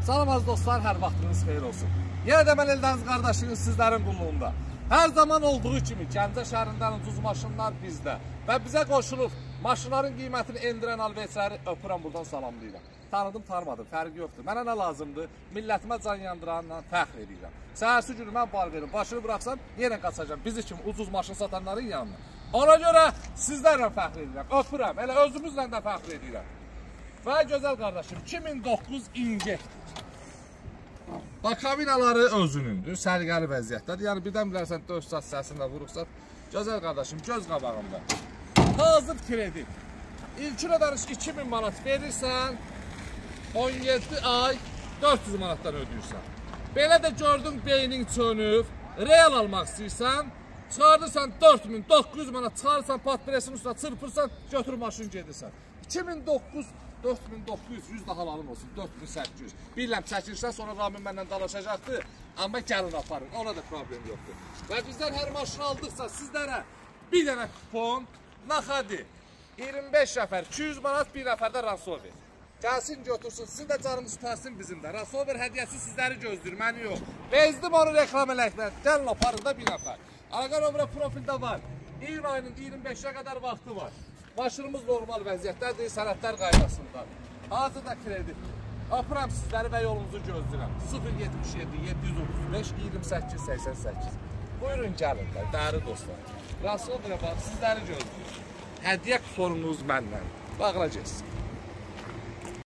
Salam dostlar, hər vaxtınız xeyir olsun. Yenə də mən Eldəniz qardaşınız sizlərin qulluğunda. Hər zaman olduğu kimi Gəncə şəhərindən ucuz maşınlar bizdə və bizə qoşulub maşınların qiymətini endirən alverçiləri öpürəm, buradan salamlayıram. Tanıdım, tanımadım, fərqi yoxdur. Mənə nə lazımdır? Millətimə can yandıranla fəxr edirəm. Səhərsi günü mən bar verim, başını bıraxsam yenə qaçacam bizi kimi ucuz maşın satanların yanına. Ona görə sizlərlə fəxr edirəm, öpürəm, elə özümüzlə də fəxr edirəm. Və gözəl qardaşım, 2009 İnjektor. Kabinaları özünündür, sərgəli vəziyyətdədir. Yəni birdən bilərsən 4 saat səsində vuruqsa, gözəl qardaşım, göz qabağımda. Hazır kredit. İlkin ödəniş 2000 manat verirsən, 17 ay 400 manatdan ödəyirsən. Belə də gördün beynin çönüb, real almaq istəyirsən, çıxardırsan 4900 manat, çıxarırsan patpresin üstüne, çırpırsan, götür maşın gedirsən. 2009 4900, 100 daha halalım olsun, 4800. Bilirəm, çəkilirsən, sonra Ramin məndən dalaşacaqdır, amma gəlin aparın, ona da problem yoxdur. Və bizdən hər maşın aldıqsa sizlərə bir dənə kupon, naxadi, 25 nəfər, 200 manat, bir nəfərdə Ransover. Gəlsin, götürsün, sizin də canımız tutasın bizim də. Ransover hədiyyəsi sizləri gözləyir, məni yox. Bezdim onu reklam eləklər, gəlin aparın da bir nəfər. Əlaqə nömrə profildə var, iyun ayının 25-ə qədər vaxtı var. Maşınımız normal vəziyyətdədir, sənədlər qaydasındadır. Hazırda kredit. Aparam sizləri və yolumuzu gözləyirəm. 077 735 28 88. Buyurun gəlin, dəri dostlar. Ransoverə bax, sizləri gözləyir. Hədiyyə kuponunuz məndən. Bağla geçsin.